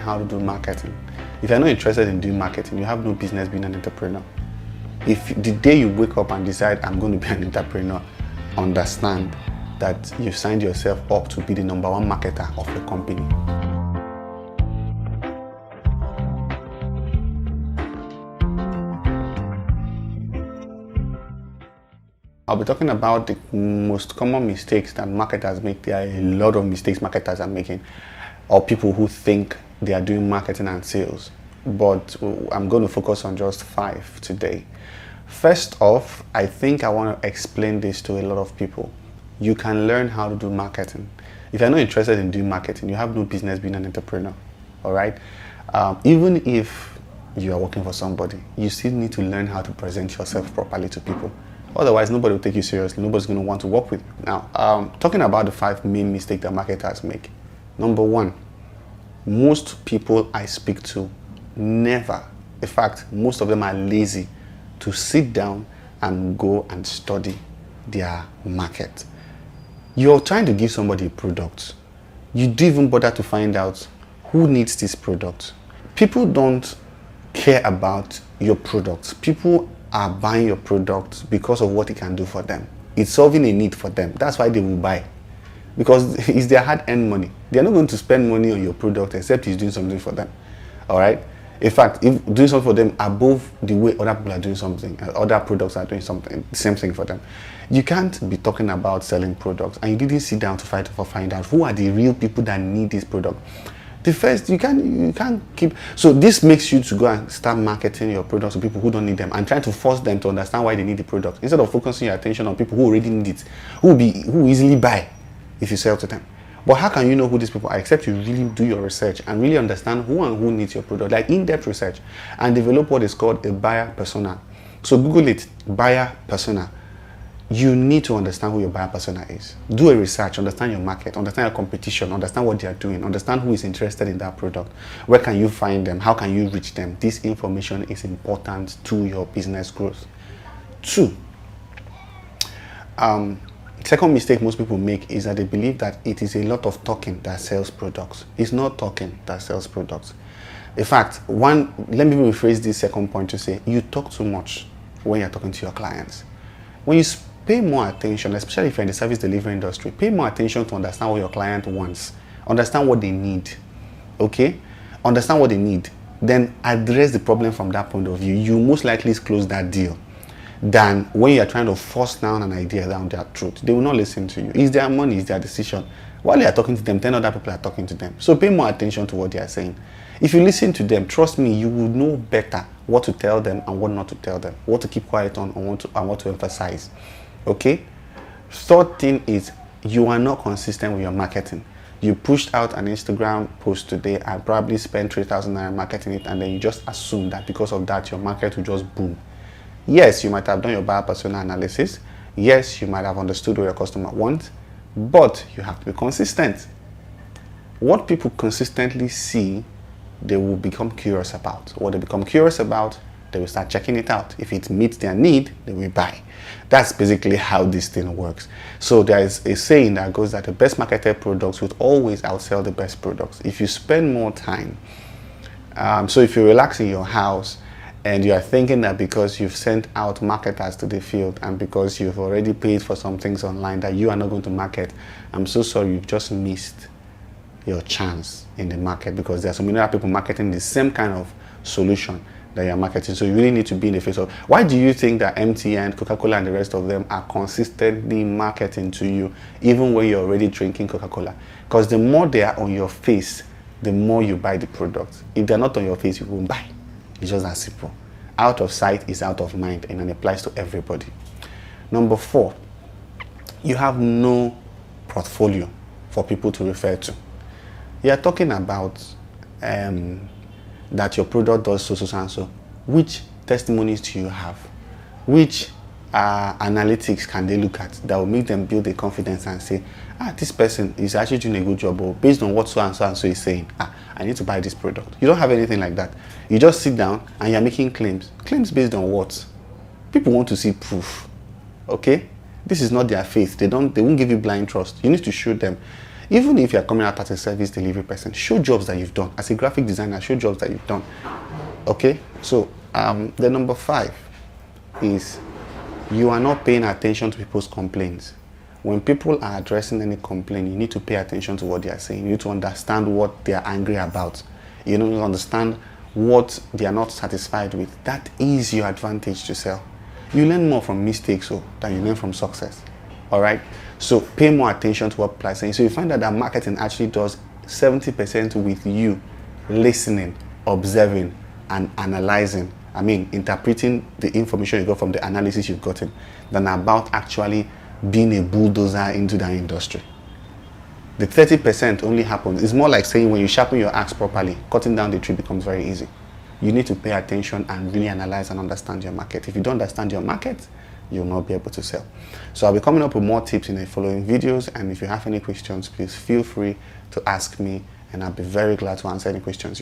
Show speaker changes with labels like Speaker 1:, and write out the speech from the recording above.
Speaker 1: How to do marketing. If you're not interested in doing marketing, you have no business being an entrepreneur. If the day you wake up and decide I'm going to be an entrepreneur, understand that you've signed yourself up to be the number one marketer of your company. I'll be talking about the most common mistakes that marketers make. There are a lot of mistakes marketers are making, or people who think they are doing marketing and sales. But I'm going to focus on just 5 today. First off, I think I want to explain this to a lot of people. You can learn how to do marketing. If you're not interested in doing marketing, you have no business being an entrepreneur. All right? Even if you are working for somebody, you still need to learn how to present yourself properly to people. Otherwise, nobody will take you seriously. Nobody's going to want to work with you. Now, talking about the 5 main mistakes that marketers make. Number 1, most people I speak to never, in fact, most of them are lazy to sit down and go and study their market. You're trying to give somebody a product. You don't even bother to find out who needs this product. People don't care about your products. People are buying your product because of what it can do for them. It's solving a need for them. That's why they will buy. Because it's their hard-earned money. They're not going to spend money on your product except it's doing something for them. All right? In fact, if doing something for them above the way other people are doing something, other products are doing something, the same thing for them. You can't be talking about selling products and you didn't sit down to find out who are the real people that need this product. The first, you can't keep, so this makes you to go and start marketing your products to people who don't need them and trying to force them to understand why they need the product instead of focusing your attention on people who already need it, who easily buy if you sell to them. But how can you know who these people are except you really do your research and really understand who and who needs your product, like in-depth research, and develop what is called a buyer persona. So Google it, buyer persona. You need to understand who your buyer persona is. Do a research, understand your market, understand your competition, understand what they are doing, understand who is interested in that product. Where can you find them? How can you reach them? This information is important to your business growth. 2, second mistake most people make is that they believe that it is a lot of talking that sells products. It's not talking that sells products. In fact, let me rephrase this second point to say, you talk too much when you're talking to your clients. When you pay more attention, especially if you're in the service delivery industry, pay more attention to understand what your client wants. Understand what they need. Okay? Understand what they need. Then address the problem from that point of view. You most likely close that deal than when you're trying to force down an idea down their throat. They will not listen to you. It's their money, it's their decision. While you are talking to them, 10 other people are talking to them. So pay more attention to what they are saying. If you listen to them, trust me, you will know better what to tell them and what not to tell them, what to keep quiet on and what to emphasize. Okay? Third thing is you are not consistent with your marketing. You pushed out an Instagram post today and probably spent 3,000 naira marketing it, and then you just assume that because of that your market will just boom. Yes, you might have done your buyer persona analysis. Yes, you might have understood what your customer wants, but you have to be consistent. What people consistently see, they will become curious about. What they become curious about, they will start checking it out. If it meets their need, they will buy. That's basically how this thing works. So there is a saying that goes that the best marketed products would always outsell the best products. If you spend more time, so if you relax in your house, and you are thinking that because you've sent out marketers to the field and because you've already paid for some things online that you are not going to market, I'm so sorry, you've just missed your chance in the market because there are so many other people marketing the same kind of solution that you're marketing. So you really need to be in the face of. Why do you think that MTN, Coca-Cola and the rest of them are consistently marketing to you even when you're already drinking Coca-Cola? Because the more they are on your face, the more you buy the product. If they're not on your face, you won't buy. It's just that simple. Out of sight is out of mind, and it applies to everybody. Number 4, you have no portfolio for people to refer to. You are talking about that your product does so and so. Which testimonies do you have? Which analytics can they look at that will make them build a confidence and say, this person is actually doing a good job, or based on what so and so is saying, I need to buy this product. You don't have anything like that. You just sit down and you're making claims. Claims based on what? People want to see proof. Okay? This is not their faith. They won't give you blind trust. You need to show them. Even if you're coming out as a service delivery person, show jobs that you've done. As a graphic designer, show jobs that you've done. Okay? So, the number 5 is you are not paying attention to people's complaints. When people are addressing any complaint, you need to pay attention to what they are saying. You need to understand what they are angry about. You need to understand what they are not satisfied with. That is your advantage to sell. You learn more from mistakes than you learn from success. All right? So pay more attention to what people are saying. So you find that marketing actually does 70% with you listening, observing, and analyzing. I mean, interpreting the information you got from the analysis you've gotten, than about actually being a bulldozer into that industry. The 30% only happens. It's more like saying when you sharpen your axe properly, cutting down the tree becomes very easy. You need to pay attention and really analyze and understand your market. If you don't understand your market, you'll not be able to sell. So I'll be coming up with more tips in the following videos, and if you have any questions, please feel free to ask me, and I'll be very glad to answer any questions